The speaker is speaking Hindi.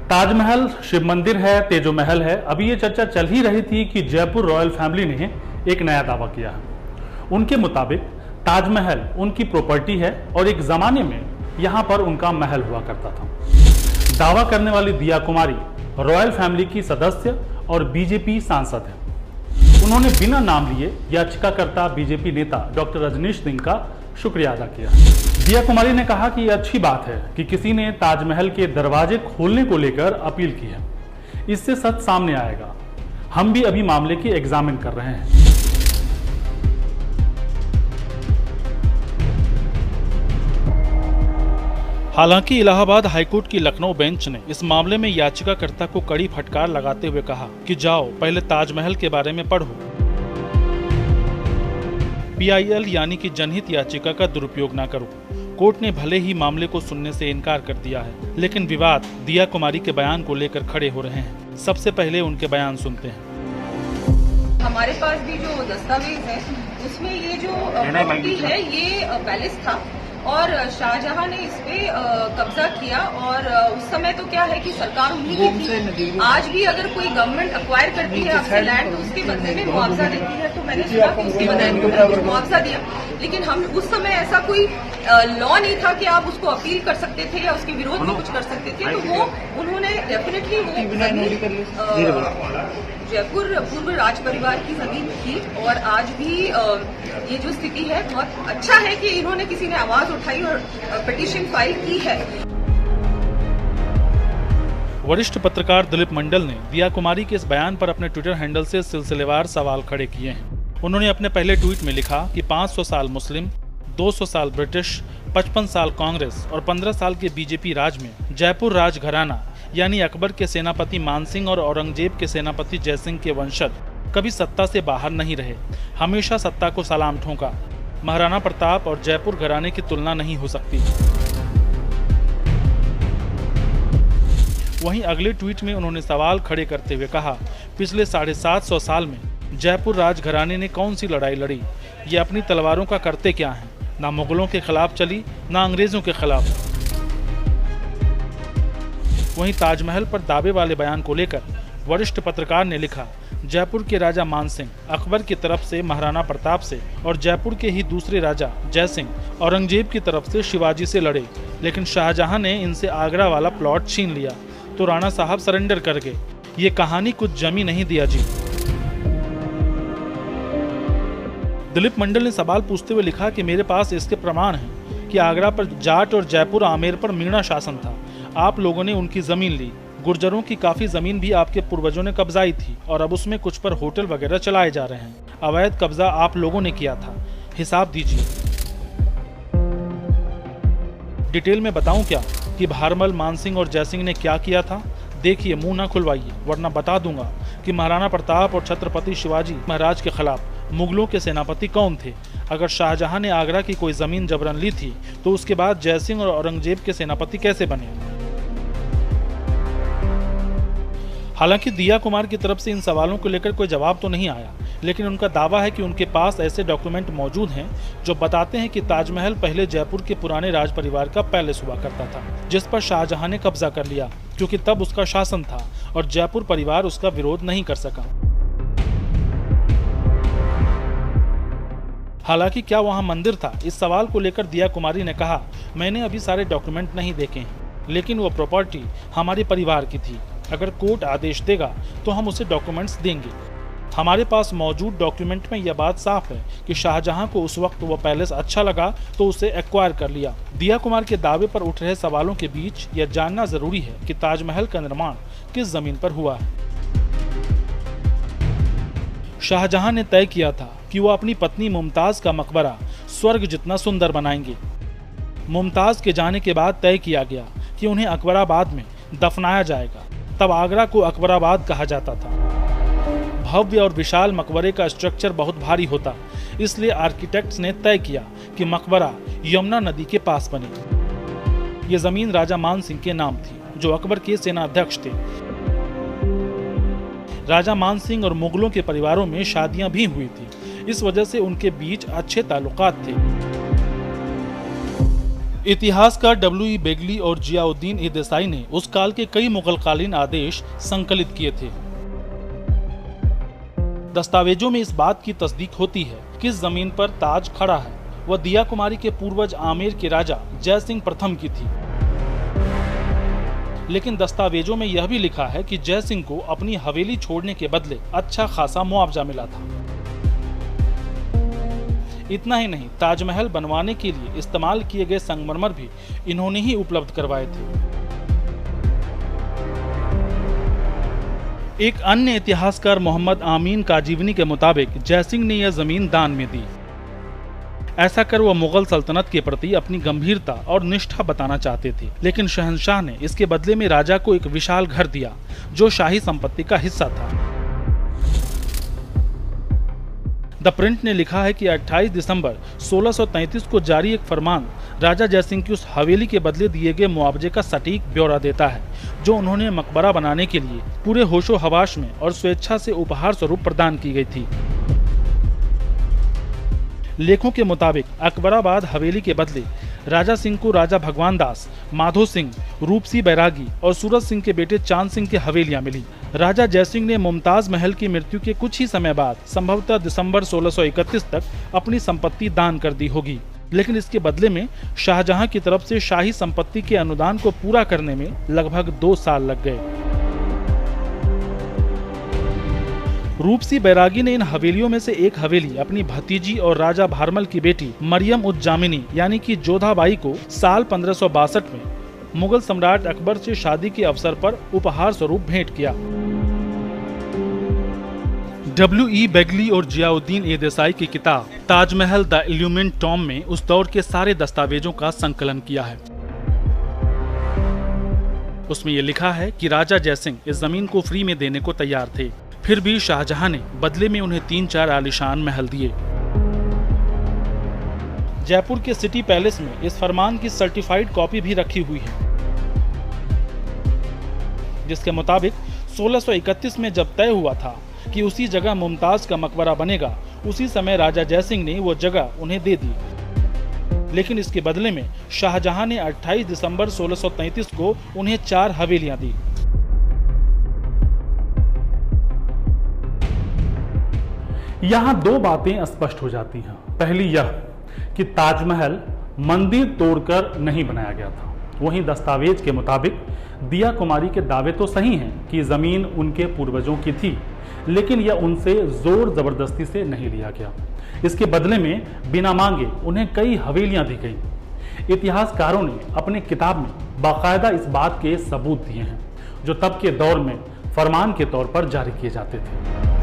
ताजमहल शिव मंदिर है, तेजो महल है। अभी ये चर्चा चल ही रही थी कि जयपुर रॉयल फैमिली ने एक नया दावा किया है। उनके मुताबिक ताजमहल उनकी प्रॉपर्टी है और एक जमाने में यहाँ पर उनका महल हुआ करता था। दावा करने वाली दिया कुमारी रॉयल फैमिली की सदस्य और बीजेपी सांसद है। उन्होंने बिना नाम लिए याचिकाकर्ता बीजेपी नेता डॉक्टर रजनीश सिंह का शुक्रिया अदा किया। दिया कुमारी ने कहा कि यह अच्छी बात है कि किसी ने ताजमहल के दरवाजे खोलने को लेकर अपील की है। इससे सच सामने आएगा। हम भी अभी मामले की एग्जामिन कर रहे हैं। हालांकि इलाहाबाद हाईकोर्ट की लखनऊ बेंच ने इस मामले में याचिकाकर्ता को कड़ी फटकार लगाते हुए कहा कि जाओ पहले ताजमहल के बारे में पढ़ो। PIL यानी कि जनहित याचिका का दुरुपयोग न करो। कोर्ट ने भले ही मामले को सुनने से इनकार कर दिया है, लेकिन विवाद दिया कुमारी के बयान को लेकर खड़े हो रहे हैं। सबसे पहले उनके बयान सुनते हैं। हमारे पास भी जो दस्तावेज है उसमें ये जो प्रॉपर्टी है ये पैलेस था और शाहजहां ने इस पे कब्जा किया और उस समय तो क्या है कि सरकार उन्हीं की थी। आज भी अगर कोई गवर्नमेंट अक्वायर करती है आपसे लैंड तो उसके बदले में मुआवजा देती है, तो मैंने सुना कि उसके बदले में मुआवजा दिया। लेकिन हम उस समय ऐसा कोई लॉ नहीं था कि आप उसको अपील कर सकते थे या उसके विरोध में कुछ कर सकते थे। तो वो उन्होंने डेफिनेटली जयपुर पूर्व राज परिवार की जमीन थी और आज भी ये जो स्थिति है बहुत अच्छा है कि इन्होंने किसी ने आवाज उठाई और पिटीशन फाइल की है। वरिष्ठ पत्रकार दिलीप मंडल ने दिया कुमारी के इस बयान पर अपने ट्विटर हैंडल से सिलसिलेवार सवाल खड़े किए हैं। उन्होंने अपने पहले ट्वीट में लिखा कि 500 साल मुस्लिम, 200 साल ब्रिटिश, 55 साल कांग्रेस और 15 साल के बीजेपी राज में जयपुर राजघराना यानी अकबर के सेनापति मानसिंह और औरंगजेब के सेनापति जयसिंह के वंशज कभी सत्ता से बाहर नहीं रहे, हमेशा सत्ता को सलाम ठोका। महाराणा प्रताप और जयपुर घराने की तुलना नहीं हो सकती। वहीं अगले ट्वीट में उन्होंने सवाल खड़े करते हुए कहा, पिछले 750 साल में जयपुर राजघराने ने कौन सी लड़ाई लड़ी? ये अपनी तलवारों का करते क्या हैं? ना मुगलों के खिलाफ चली, ना अंग्रेजों के खिलाफ। वहीं ताजमहल पर दावे वाले बयान को लेकर वरिष्ठ पत्रकार ने लिखा, जयपुर के राजा मानसिंह अकबर की तरफ से महाराणा प्रताप से और जयपुर के ही दूसरे राजा जयसिंह औरंगजेब की तरफ से शिवाजी से लड़े, लेकिन शाहजहां ने इनसे आगरा वाला प्लॉट छीन लिया तो राणा साहब सरेंडर कर गए। ये कहानी कुछ जमी नहीं दिया जी। दिलीप मंडल ने सवाल पूछते हुए लिखा कि मेरे पास इसके प्रमाण हैं कि आगरा पर जाट और जयपुर आमेर पर मीणा शासन था। आप लोगों ने उनकी जमीन ली। गुर्जरों की काफी जमीन भी आपके पूर्वजों ने कब्जाई थी और अब उसमें कुछ पर होटल वगैरह चलाए जा रहे हैं। अवैध कब्जा आप लोगों ने किया था, हिसाब दीजिए। डिटेल में बताऊं क्या कि भारमल, मानसिंह और जयसिंह ने क्या किया था? देखिए, मुंह ना खुलवाइए वरना बता दूंगा कि महाराणा प्रताप और छत्रपति शिवाजी महाराज के खिलाफ मुगलों के सेनापति कौन थे। अगर शाहजहां ने आगरा की कोई जमीन जबरन ली थी तो उसके बाद जयसिंह और औरंगजेब के सेनापति कैसे बने? हालांकि दिया कुमार की तरफ से इन सवालों को लेकर कोई जवाब तो नहीं आया, लेकिन उनका दावा है कि उनके पास ऐसे डॉक्यूमेंट मौजूद हैं जो बताते हैं कि ताजमहल पहले जयपुर के पुराने राज परिवार का पैलेस हुआ करता था, जिस पर शाहजहां ने कब्जा कर लिया क्योंकि तब उसका शासन था और जयपुर परिवार उसका विरोध नहीं कर सका। हालांकि क्या वहां मंदिर था? इस सवाल को लेकर दिया कुमारी ने कहा, मैंने अभी सारे डॉक्यूमेंट नहीं देखे हैं, लेकिन वो प्रॉपर्टी हमारे परिवार की थी। अगर कोर्ट आदेश देगा तो हम उसे डॉक्यूमेंट्स देंगे। हमारे पास मौजूद डॉक्यूमेंट में यह बात साफ है कि शाहजहां को उस वक्त वो पैलेस अच्छा लगा तो उसे एक्वायर कर लिया। दिया कुमार के दावे पर उठ रहे सवालों के बीच यह जानना जरूरी है कि ताजमहल का निर्माण किस जमीन पर हुआ है। शाहजहां ने तय किया था कि वो अपनी पत्नी मुमताज का मकबरा स्वर्ग जितना सुंदर बनाएंगे। मुमताज के जाने के बाद तय किया गया कि उन्हें अकबराबाद में दफनाया जाएगा। तब आगरा को अकबराबाद कहा जाता था। भव्य और विशाल मकबरे का स्ट्रक्चर बहुत भारी होता, इसलिए आर्किटेक्ट्स ने तय किया कि मकबरा यमुना नदी के पास बने। ये जमीन राजा मानसिंह के नाम थी, जो अकबर के सेनाध्यक्ष थे। राजा मानसिंह और मुगलों के परिवारों में शादियां भी हुई थी, इस वजह से उनके बीच अच्छे ताल्लुकात थे। इतिहासकार डब्ल्यू.ई. बेगली और जियाउद्दीन ए देसाई ने उस काल के कई मुगलकालीन आदेश संकलित किए थे। दस्तावेजों में इस बात की तस्दीक होती है कि इस जमीन पर ताज खड़ा है वह दिया कुमारी के पूर्वज आमेर के राजा जय सिंह प्रथम की थी। लेकिन दस्तावेजों में यह भी लिखा है कि जय सिंह को अपनी हवेली छोड़ने के बदले अच्छा खासा मुआवजा मिला था। इतना ही नहीं, ताजमहल बनवाने के लिए इस्तेमाल किए गए संगमरमर भी इन्होंने ही उपलब्ध करवाए थे। एक अन्य इतिहासकार मोहम्मद आमीन काजीवनी के मुताबिक जय सिंह ने यह जमीन दान में दी। ऐसा कर वह मुगल सल्तनत के प्रति अपनी गंभीरता और निष्ठा बताना चाहते थे, लेकिन शहंशाह ने इसके बदले में राजा को एक विशाल घर दिया जो शाही संपत्ति का हिस्सा था। द प्रिंट ने लिखा है कि 28 दिसंबर 1633 को जारी एक फरमान राजा जयसिंह की उस हवेली के बदले दिए गए मुआवजे का सटीक ब्यौरा देता है जो उन्होंने मकबरा बनाने के लिए पूरे होशो हवास में और स्वेच्छा से उपहार स्वरूप प्रदान की गई थी। लेखों के मुताबिक अकबराबाद हवेली के बदले राजा सिंह को राजा भगवान दास, माधो सिंह, रूप सिंह बैरागी और सूरज सिंह के बेटे चांद सिंह की हवेलियां मिली। राजा जयसिंह ने मुमताज महल की मृत्यु के कुछ ही समय बाद संभवतः दिसंबर 1631 तक अपनी संपत्ति दान कर दी होगी, लेकिन इसके बदले में शाहजहां की तरफ से शाही संपत्ति के अनुदान को पूरा करने में लगभग 2 साल लग गए। रूप सिंह बैरागी ने इन हवेलियों में से एक हवेली अपनी भतीजी और राजा भारमल की बेटी मरियम उज जामिनी यानी कि जोधाबाई को साल 1562 में मुगल सम्राट अकबर से शादी के अवसर पर उपहार स्वरूप भेंट किया। डब्ल्यू.ई. बेगली और जियाउद्दीन ए देसाई की किताब ताजमहल द इल्यूमिनेटेड टॉम में उस दौर के सारे दस्तावेजों का संकलन किया है। उसमें यह लिखा है कि राजा जयसिंह इस जमीन को फ्री में देने को तैयार थे, फिर भी शाहजहां ने बदले में उन्हें 3-4 आलीशान महल दिए। जयपुर के सिटी पैलेस में इस फरमान की सर्टिफाइड कॉपी भी रखी हुई है, जिसके मुताबिक 1631 में जब तय हुआ था कि उसी जगह मुमताज का मकबरा बनेगा, उसी समय राजा जयसिंह ने वो जगह उन्हें दे दी। लेकिन इसके बदले में शाहजहां ने 28 दिसंबर 1633 को उन्हें 4 हवेलियां दी। यहां 2 बातें स्पष्ट हो जाती हैं। पहली यह कि ताजमहल मंदिर तोड़कर नहीं बनाया गया था। वहीं दस्तावेज के मुताबिक दिया कुमारी के दावे तो सही हैं कि जमीन उनके पूर्वजों की थी, लेकिन यह उनसे जोर जबरदस्ती से नहीं लिया गया। इसके बदले में बिना मांगे उन्हें कई हवेलियां दी गई। इतिहासकारों ने अपने किताब में बाकायदा इस बात के सबूत दिए हैं जो तब के दौर में फरमान के तौर पर जारी किए जाते थे।